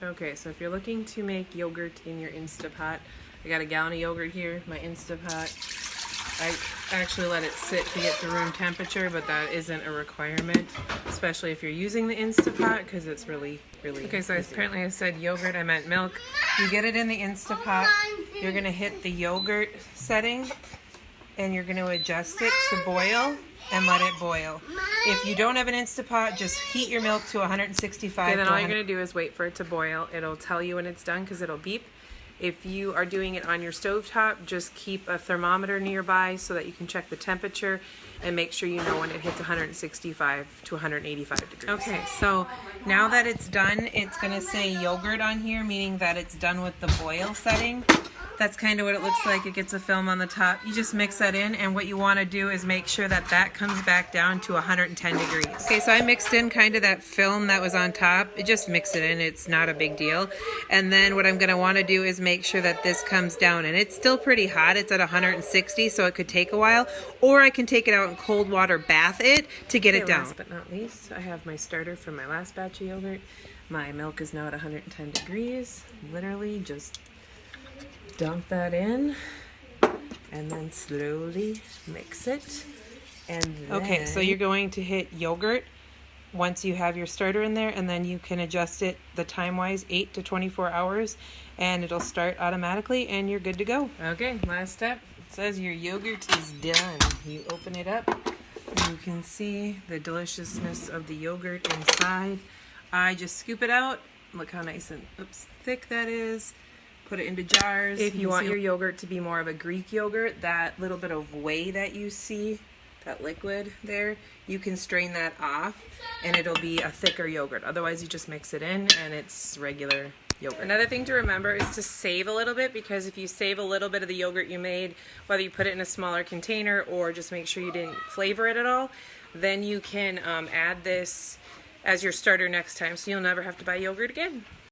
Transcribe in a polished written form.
Okay, so if you're looking to make yogurt in your Instapot, I got a gallon of yogurt here, my Instapot. I actually let it sit to get to room temperature, but that isn't a requirement, especially if you're using the Instapot, because it's really okay. So apparently I said yogurt, I meant milk. You get it in the Instapot, you're gonna hit the yogurt setting, and you're gonna adjust it to boil and let it boil. If you don't have an Instapot, just heat your milk to 165. Okay, then all you're gonna do is wait for it to boil. It'll tell you when it's done because it'll beep. If you are doing it on your stovetop, just keep a thermometer nearby so that you can check the temperature and make sure you know when it hits 165 to 185 degrees. Okay, so now that it's done, it's gonna say yogurt on here, meaning that it's done with the boil setting. That's kind of what it looks like. It gets a film on the top. You just mix that in, and what you want to do is make sure that that comes back down to 110 degrees. Okay, so I mixed in kind of that film that was on top. Just mix it in. It's not a big deal. And then what I'm going to want to do is make sure that this comes down, and it's still pretty hot. It's at 160, so it could take a while. Or I can take it out in cold water, bath it to get it down. Last but not least, I have my starter from my last batch of yogurt. My milk is now at 110 degrees. Literally just dump that in and then slowly mix it. And then... Okay, so you're going to hit yogurt once you have your starter in there, and then you can adjust it the time-wise 8 to 24 hours, and it'll start automatically, and you're good to go. Okay, last step. It says your yogurt is done. You open it up. You can see the deliciousness of the yogurt inside. I just scoop it out. Look how nice and thick that is. Put it into jars. If you want your yogurt to be more of a Greek yogurt, that little bit of whey that you see, that liquid there, you can strain that off and it'll be a thicker yogurt. Otherwise, you just mix it in and it's regular yogurt. Another thing to remember is to save a little bit, because if you save a little bit of the yogurt you made, whether you put it in a smaller container or just make sure you didn't flavor it at all, then you can add this as your starter next time, so you'll never have to buy yogurt again.